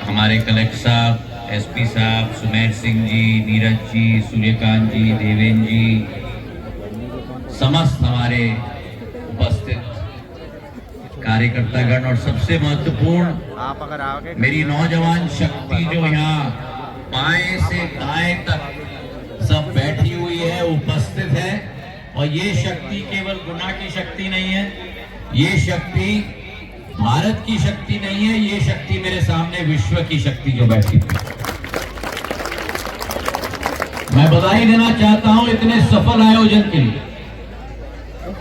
हमारे कलेक्टर साहब, एसपी साहब, सुमेर सिंह जी, नीरज जी, सूर्यकांत जी, देवेंद्र जी, समस्त हमारे उपस्थित कार्यकर्तागण और सबसे महत्वपूर्ण मेरी नौजवान शक्ति जो यहाँ बाएं से दाएं तक सब बैठी हुई है, उपस्थित है। और ये शक्ति केवल गुना की शक्ति नहीं है, ये शक्ति भारत की शक्ति नहीं है, ये शक्ति मेरे सामने विश्व की शक्ति जो बैठी है। मैं बधाई देना चाहता हूं इतने सफल आयोजन के लिए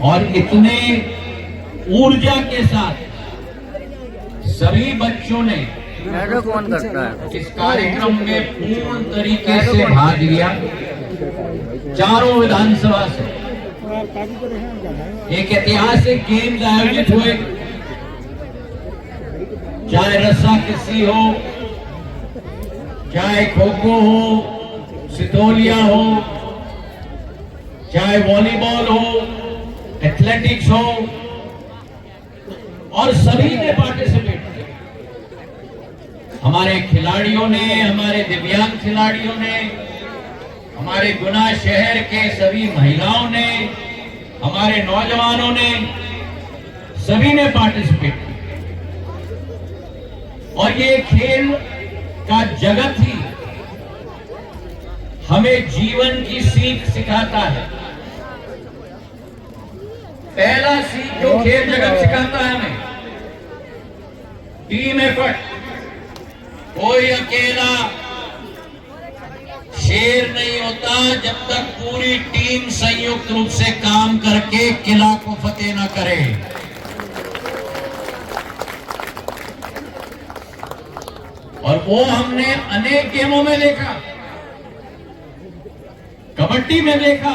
और इतने ऊर्जा के साथ सभी बच्चों ने इस कार्यक्रम में पूर्ण तरीके से भाग लिया। चारों विधानसभा से एक ऐतिहासिक गेम्स आयोजित हुए, चाहे रस्साकसी हो, चाहे खो खो हो, सितोलिया हो, चाहे वॉलीबॉल हो, एथलेटिक्स हो, और सभी ने पार्टिसिपेट किया। हमारे खिलाड़ियों ने, हमारे दिव्यांग खिलाड़ियों ने, हमारे गुना शहर के सभी महिलाओं ने, हमारे नौजवानों ने, सभी ने पार्टिसिपेट किया। और ये खेल का जगत ही हमें जीवन की सीख सिखाता है। पहला सीख जो खेल जगत सिखाता है हमें, टीम एफर्ट। कोई अकेला शेर नहीं होता जब तक पूरी टीम संयुक्त रूप से काम करके किला को फतेह न करे। और वो हमने अनेक गेमों में देखा, कबड्डी में देखा,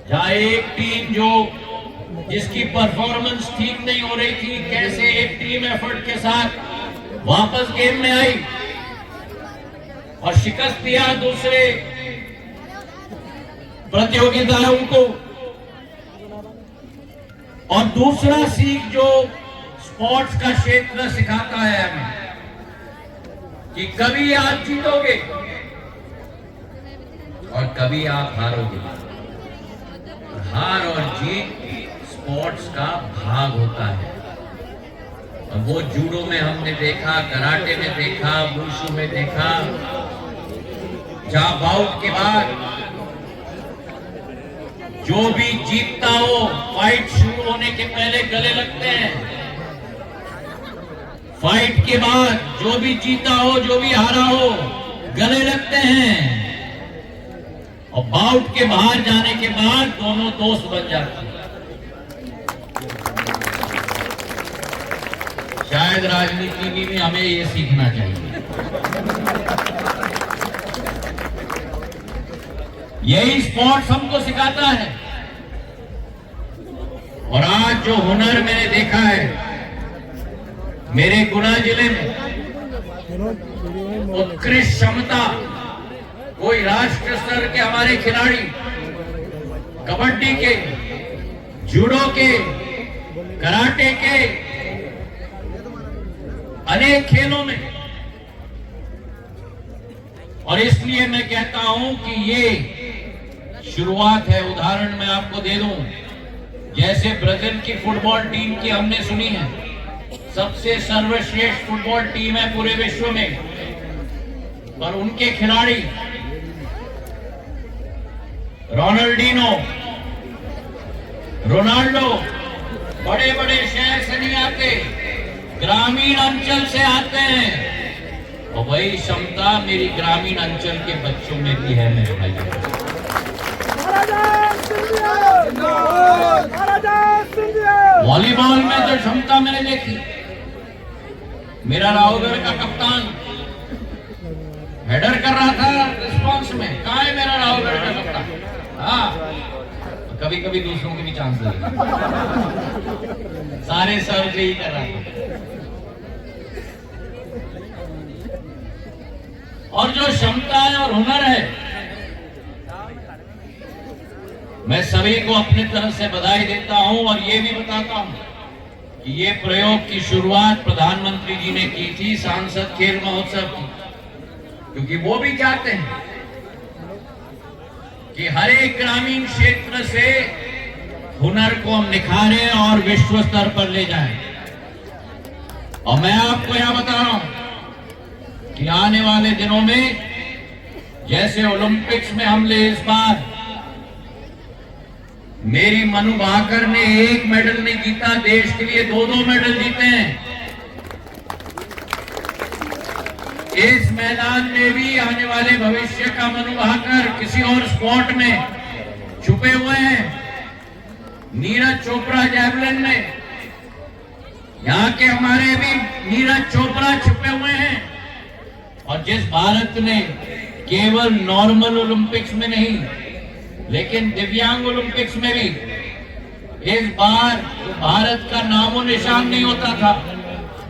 जहां एक टीम जिसकी परफॉर्मेंस ठीक नहीं हो रही थी, कैसे एक टीम एफर्ट के साथ वापस गेम में आई और शिकस्त दिया दूसरे प्रतियोगिताओं को। और दूसरा सीख जो स्पोर्ट्स का क्षेत्र सिखाता है हमें कि कभी आप जीतोगे और कभी आप हारोगे। हार और जीत स्पोर्ट्स का भाग होता है। और वो जूडो में हमने देखा, कराटे में देखा, वुशु में देखा, जहां बाउट के बाद जो भी जीतता हो फाइट शुरू होने के पहले गले लगते हैं। फाइट के बाद जो भी जीता हो, जो भी हारा हो, गले लगते हैं। और बाउट के बाहर जाने के बाद दोनों दोस्त बन जाते हैं। शायद राजनीति में भी हमें ये सीखना चाहिए। यही स्पोर्ट्स हमको सिखाता है। और आज जो हुनर मैंने देखा है मेरे गुना जिले में, उत्कृष्ट क्षमता, कोई राष्ट्र स्तर के हमारे खिलाड़ी कबड्डी के, जूडो के, कराटे के, अनेक खेलों में। और इसलिए मैं कहता हूं कि ये शुरुआत है। उदाहरण मैं आपको दे दूं, जैसे ब्राजील की फुटबॉल टीम की हमने सुनी है, सबसे सर्वश्रेष्ठ फुटबॉल टीम है पूरे विश्व में, पर उनके खिलाड़ी रोनाल्डिनो, रोनाल्डो बड़े बड़े शहर से नहीं आते, ग्रामीण अंचल से आते हैं। और वही क्षमता मेरी ग्रामीण अंचल के बच्चों में भी है मेरे भाई। वॉलीबॉल में जो क्षमता मैंने देखी, मेरा राहुगढ़ का कप्तान हेडर कर रहा था रिस्पॉन्स में, कहाँ है मेरा राहुगढ़ का कप्तान? हाँ, कभी कभी दूसरों के भी चांस लगे, सारे सर्व से ही कर रहा था। और जो क्षमता है और हुनर है, मैं सभी को अपनी तरफ से बधाई देता हूं। और ये भी बताता हूं कि ये प्रयोग की शुरुआत प्रधानमंत्री जी ने की थी सांसद खेल महोत्सव की, क्योंकि वो भी चाहते हैं कि हर एक ग्रामीण क्षेत्र से हुनर को हम निखारें और विश्व स्तर पर ले जाएं। और मैं आपको यह बता रहा हूं कि आने वाले दिनों में जैसे ओलंपिक्स में हमने इस बार मेरी मनु भाकर ने 1 मेडल नहीं जीता, देश के लिए 2-2 मेडल जीते हैं। इस मैदान में भी आने वाले भविष्य का मनु भाकर किसी और स्पोर्ट में छुपे हुए हैं। नीरज चोपड़ा जैवलिन में, यहाँ के हमारे भी नीरज चोपड़ा छुपे हुए हैं। और जिस भारत ने केवल नॉर्मल ओलंपिक्स में नहीं लेकिन दिव्यांग ओलंपिक्स में भी इस बार भारत का नामो निशान नहीं होता था,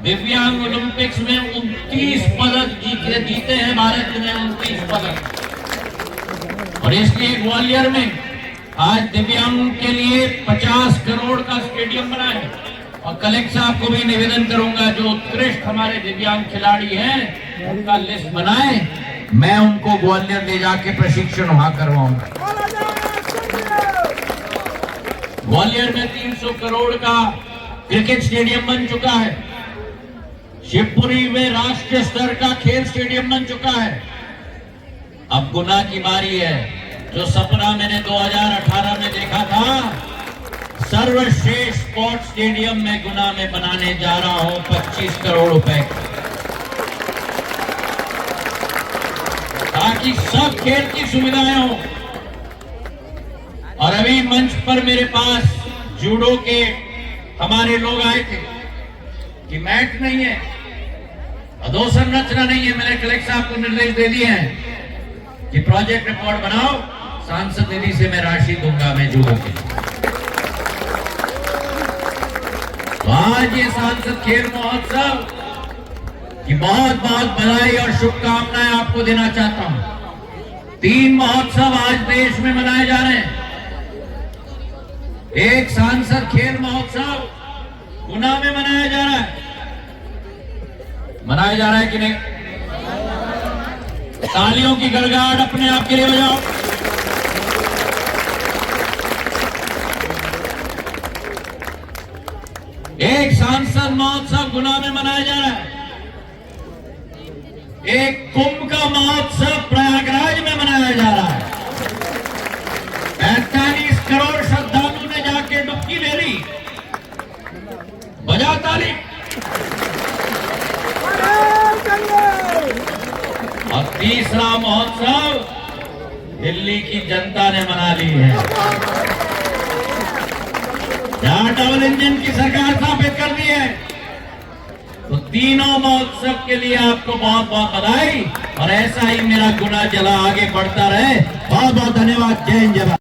दिव्यांग ओलंपिक्स में 29 पदक जीते हैं भारत ने, 29 पदक। और इसलिए ग्वालियर में आज दिव्यांग के लिए 50 करोड़ का स्टेडियम बना है। और कलेक्टर साहब को भी निवेदन करूंगा, जो उत्कृष्ट हमारे दिव्यांग खिलाड़ी हैं उनका लिस्ट बनाए, मैं उनको ग्वालियर ले जाके प्रशिक्षण वहां करवाऊंगा। ग्वालियर में 300 करोड़ का क्रिकेट स्टेडियम बन चुका है। शिवपुरी में राष्ट्रीय स्तर का खेल स्टेडियम बन चुका है। अब गुना की बारी है, जो सपना मैंने 2018 में देखा था, सर्वश्रेष्ठ स्पोर्ट्स स्टेडियम में गुना में बनाने जा रहा हूं 25 करोड़ रुपए, ताकि सब खेल की सुविधाएं हो। और अभी मंच पर मेरे पास जूडो के हमारे लोग आए थे कि मैट नहीं है, अधोसंरचना नहीं है। मैंने कलेक्टर साहब को निर्देश दे दिए हैं कि प्रोजेक्ट रिपोर्ट बनाओ, सांसद निधि से मैं राशि दूंगा मैं जूडो के। तो आज ये सांसद खेल महोत्सव की बहुत बहुत बधाई और शुभकामनाएं आपको देना चाहता हूं। 3 महोत्सव आज देश में मनाए जा रहे हैं। एक सांसद खेल महोत्सव गुना में मनाया जा रहा है। मनाया जा रहा है कि नहीं? तालियों की गड़गड़ाहट अपने आप के लिए बजाओ। एक सांसद महोत्सव गुना में मनाया जा रहा है। एक कुंभ का महोत्सव प्रयागराज में मनाया जा रहा है। 45 करोड़ श्रद्धालु ने जाके डुबकी ले ली। बजाओ ताली। और तीसरा महोत्सव दिल्ली की जनता ने मना ली है, जहां डबल इंजन की सरकार स्थापित कर दी है। तो तीनों महोत्सव के लिए आपको बहुत बहुत बधाई। और ऐसा ही मेरा गुना जला आगे बढ़ता रहे। बहुत बहुत धन्यवाद। जय हिंद, जय भारत।